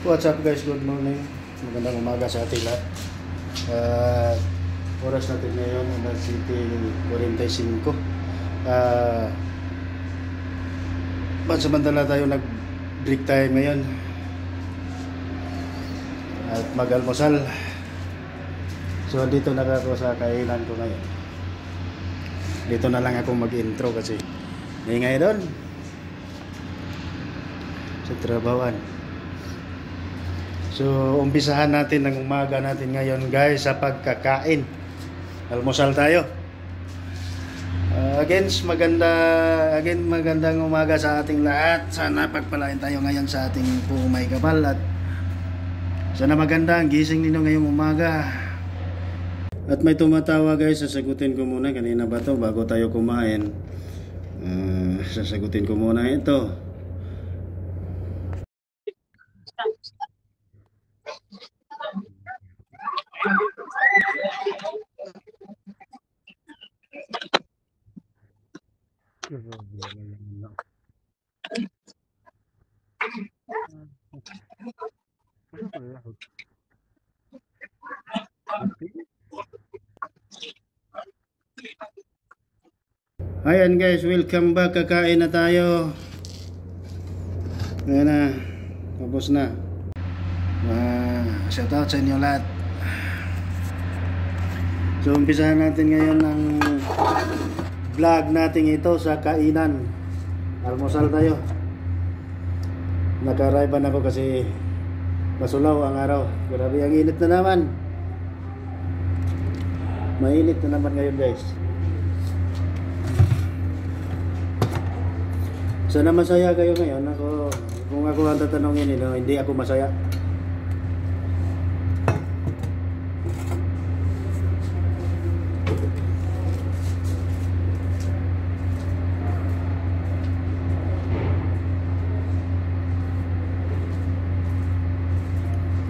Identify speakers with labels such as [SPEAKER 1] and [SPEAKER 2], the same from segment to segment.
[SPEAKER 1] What's up guys, good morning. Magandang umaga sa ating lahat. Oras natin ngayon alas 7:45. Pansamantala tayo nag break time ngayon at mag-almusal. So dito na ako sa kainan ko ngayon. Dito na lang ako mag-intro kasi ingay doon sa trabawan. So, umpisahan natin ng umaga natin ngayon guys sa pagkakain. Almusal tayo. Magandang umaga sa ating lahat. Sana pagpalain tayo ngayon sa ating may kapal at sana maganda ang gising ninyo ngayong umaga. At may tumatawa guys, sasagutin ko muna. Kanina ba to bago tayo kumain? Sasagutin ko muna ito. Ayan guys, welcome back. Kakain na tayo. Ayan na, tapos na. Shout out sa inyo lahat. So umpisahan natin ngayon ang vlog natin ito sa kainan. Almusal tayo. Nakarayban ako kasi masulaw ang araw. Grabe ang init na naman. Mainit na naman ngayon guys. Sana masaya kayo ngayon. Kung ako ang tatanungin, hindi ako masaya.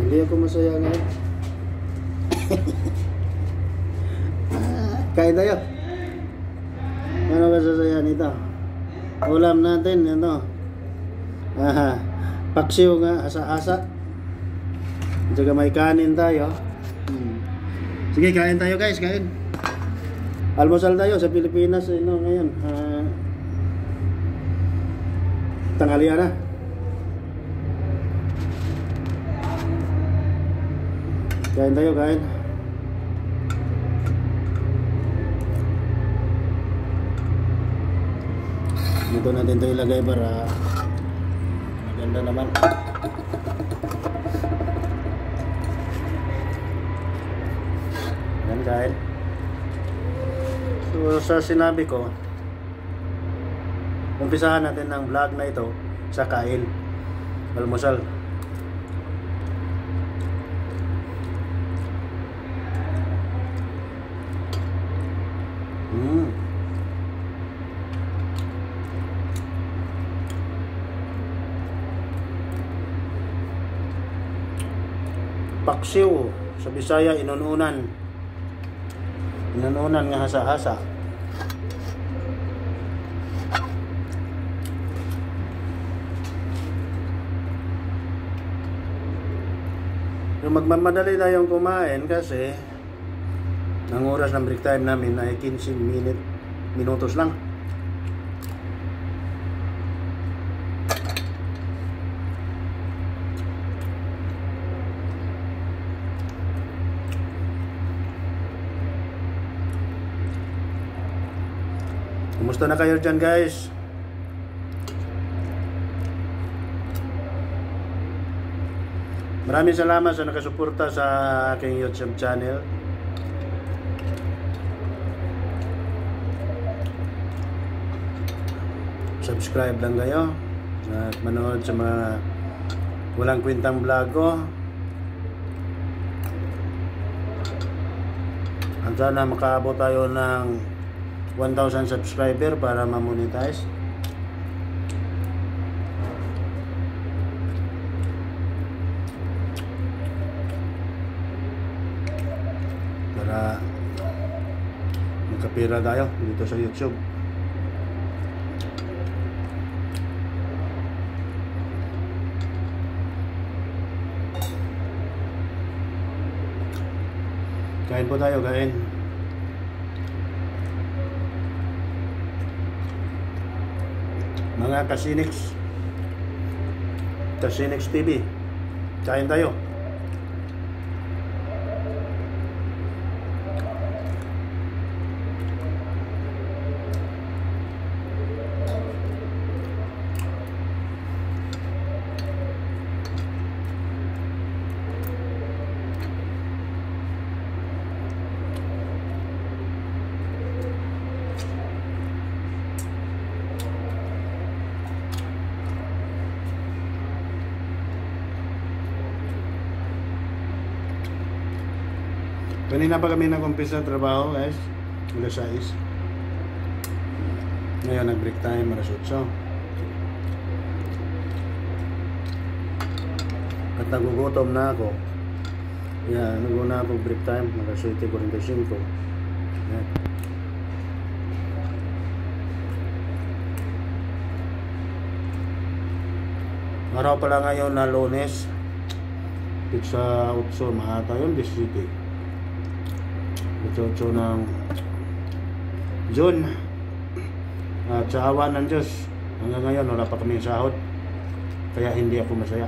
[SPEAKER 1] Hindi ako masaya ngayon. Kain tayo. Ano ba sasaya nito? Ulam natin, paksiw nga, asa-asa. At saka may kanin tayo. Sige, kain tayo guys, kain. Almusal tayo sa Pilipinas, ngayon. Tanghalian na. Kain tayo, kain. Dito natin ito ilagay para maganda naman. Yan kain. So sa sinabi ko, umpisahan natin ang vlog na ito sa kain. Almusal. Paksiw sa Bisaya, inununan nga hasa-hasa. Yung magmamadali tayong kumain kasi ang oras ng break time namin ay 15 minutos lang. Kumusta na kayo dyan guys? Maraming salamat sa nakasuporta sa aking YouTube channel. Subscribe lang kayo at manood sa mga walang kwentang vlog ko. At sana makaabot tayo ng 1,000 subscriber para ma-monetize. Para magkapira tayo dito sa YouTube. Kain po tayo, kain. Mga Kasinix TV, kain tayo. Kanina pa kami nag-umpisa trabaho, guys. Alas 6. Ngayon nag-break time, alas 8. At nagugutom na ako. Kaya naguna ako break time, alas 7:45. Yan. Araw pala ngayon na Lunes. Pizza 8, mahata yun, 17. 8 ng June. At sa awa ng Diyos, hanggang ngayon wala pa kaming sahod, kaya hindi ako masaya.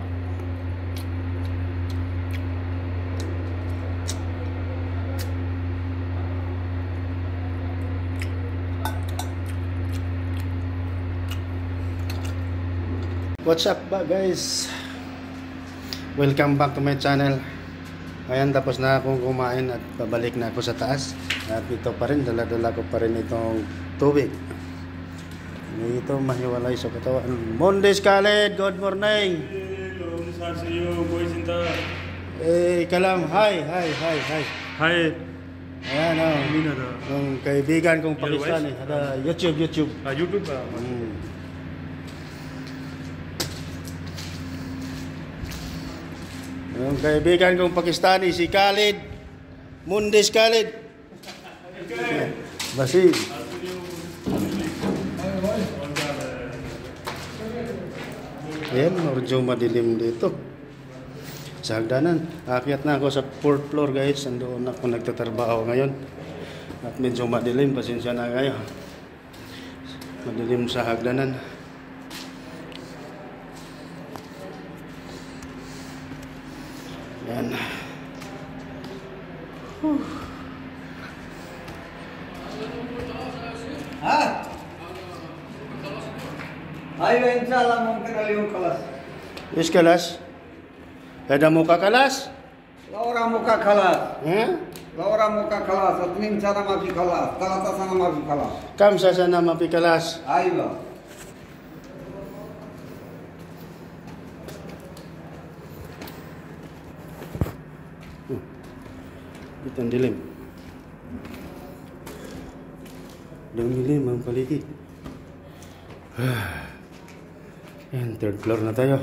[SPEAKER 1] What's up ba guys? Welcome back to my channel. Ayan, tapos na akong kumain at pabalik na ako sa taas. At ito pa rin, dala-dala ko pa rin itong tubig. Ito mahiwalay sa katawan. Mondes Khaled, good morning.
[SPEAKER 2] Hello, namaskar sa iyo, boy Sinta.
[SPEAKER 1] Kalam, hi.
[SPEAKER 2] Hi.
[SPEAKER 1] Ayan, yung kaibigan kong Pakistani. Ada YouTube.
[SPEAKER 2] YouTube ba?
[SPEAKER 1] Yung kaibigan kong Pakistani, si Khaled. Mondes Khaled. Basi. Ayan, medyo madilim dito. Sa hagdanan. Akyat na ako sa 4th floor, guys. Andoon ako nagtatrabaho ngayon. At medyo madilim. Pasensya na kayo. Madilim sa hagdanan. Yan.
[SPEAKER 3] Ayo inshallah mungkin aliyum kelas.
[SPEAKER 1] Yes, kelas. Ada muka kelas?
[SPEAKER 3] Laura muka kelas.
[SPEAKER 1] Laura
[SPEAKER 3] muka kelas. Atnim sana mafi kelas. Talata sana mafi kelas.
[SPEAKER 1] Kam sa sana mapi kelas?
[SPEAKER 3] Ayo.
[SPEAKER 1] Ito ang dilim. Dilim ang paligid. Yan, 3rd floor na tayo.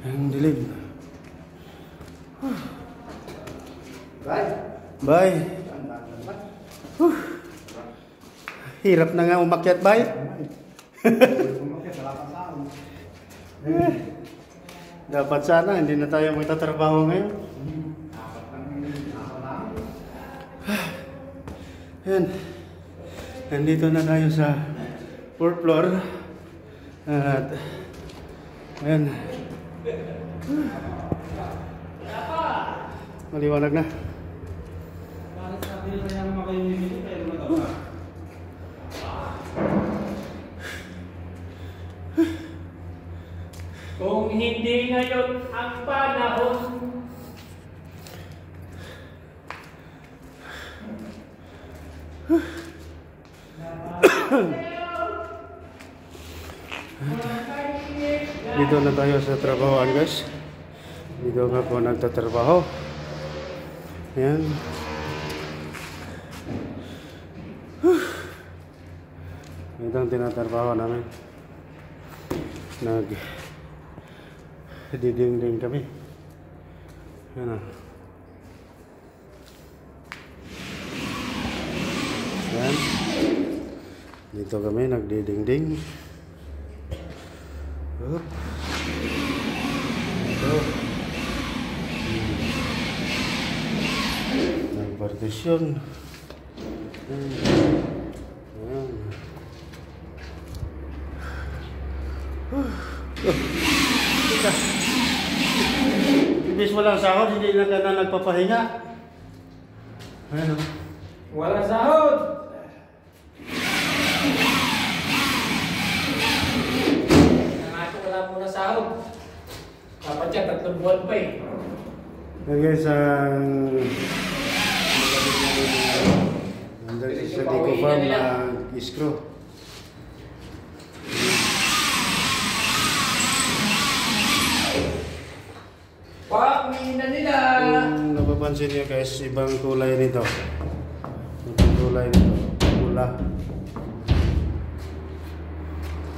[SPEAKER 1] Ang dilim. Bye. Hirap na nga umakyat, bye. Dapat sana, hindi na tayo magtatrabaho ngayon. Yan. Nandito na tayo sa 4th floor. At ayan. Maliwanag na.
[SPEAKER 2] Kung hindi ngayon ang panahon,
[SPEAKER 1] dito na tayo sa trabahoan, guys. Dito nga po nagtatrabaho. Ayan. Ito ang tinatrabaho namin. Diding-ding kami. Ayan o. Ayan. Dito kami nagdiding-ding. Ito. Tradisyon. Ayan. Ibis mo lang sahod, hindi na ka na nagpapahinga. Ayan o.
[SPEAKER 2] Walang sahod! Wala muna sahod. Dapat siya 3 buwan pa eh.
[SPEAKER 1] Ayan guys, nandun sa Dico Farm na iskro.
[SPEAKER 2] Pak, umiin na nila!
[SPEAKER 1] Kung napapansin niyo guys, ibang kulay nito. Ibang kulay nito, pula.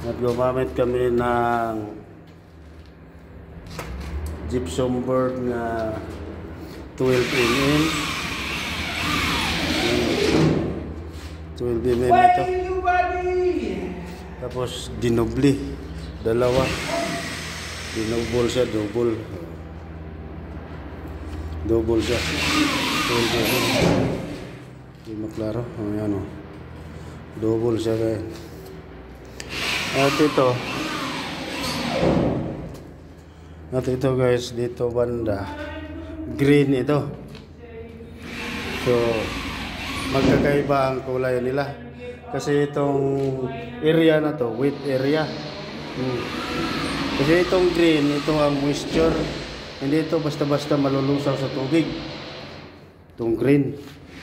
[SPEAKER 1] At gumamit kami ng gypsum board na 12 mm. 12 mm ito. Tapos dinubli, dalawa. Dinubol siya, double. Double siya. 12 mm. Hindi maklaro. Ayan o. Double siya guys. At ito guys, dito banda green ito. So magkakaiba ang kulay nila kasi itong area na to, wet area. Kasi itong green, ito ang moisture. Hindi ito basta-basta malulusaw sa tubig. Itong green,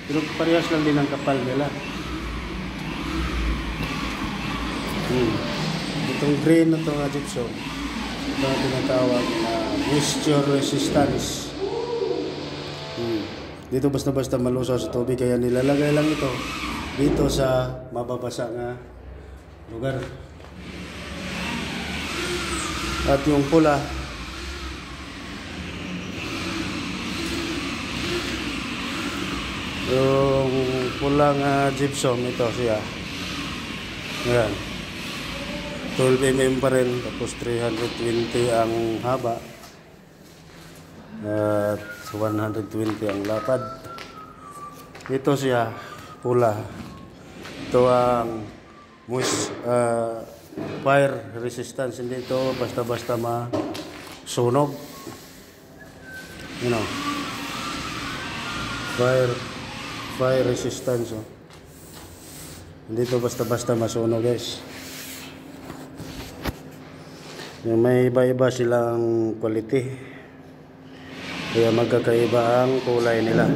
[SPEAKER 1] pero parehas lang din ang kapal nila. Itong green na itong gypsum, ito ang tinatawag na moisture resistance. Dito basta-basta malusaw sa tubig, kaya nilalagay lang ito dito sa mababasa na lugar. At yung pula, yung pulang gypsum, ito siya. Ayan. 12 mm pa rin, tapos 320 ang haba at 120 ang lapad. Ito siya, pula. Ito ang fire resistance. Hindi ito basta-basta masunog. You know, fire resistance. Oh. Hindi ito basta-basta masunog guys. May iba-iba silang quality, kaya magkakaiba ang kulay nila.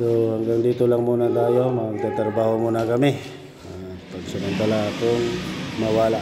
[SPEAKER 1] So hanggang dito lang muna tayo, magtatrabaho muna kami. Pagsamantala akong mawala.